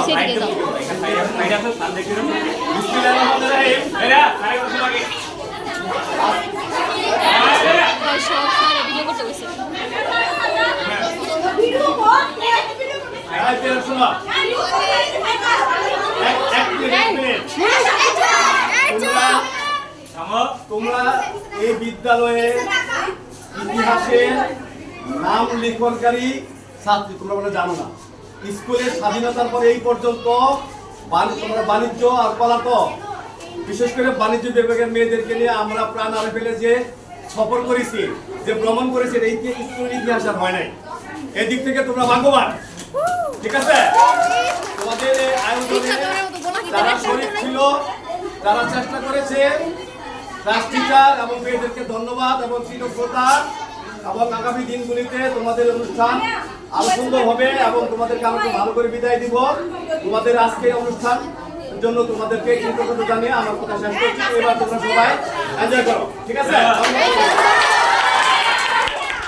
সেদিকে যাও। দর্শক স্যার ভিডিও করতে বসে। তোমরা এই বিদ্যালয়ে ইতিহাসে নাম লিখনকারী ছাত্রী, তোমরা বলে জানো না। স্কুলের স্বাধীনতার পরে এই পর্যন্ত তোমরা বাণিজ্য আর কলা, তো বিশেষ করে বাণিজ্য বিভাগের মেয়েদেরকে নিয়ে আমরা প্রাণ আরে ফেলে যে সফর করেছি, যে ভ্রমণ করেছি, এই স্কুলের ইতিহাস আর হয় নাই। এদিক থেকে তোমরা ভাগ্যবান, ঠিক আছে? তোমাদের আয়োজনে যারা শরীর ছিল, যারা চেষ্টা করেছে, ক্লাস টিচার এবং মেয়েদেরকে ধন্যবাদ এবং কৃতজ্ঞতা। এবং আগামী দিনগুলিতে তোমাদের অনুষ্ঠান আরো সুন্দর হবে এবং তোমাদেরকে আমরা ভালো করে বিদায় দিব। তোমাদের আজকে অনুষ্ঠান জন্য তোমাদেরকে কৃতজ্ঞতা জানিয়ে আমার কথা শেষ করছি। এবার তোমরা সবাই এনজয় করো, ঠিক আছে?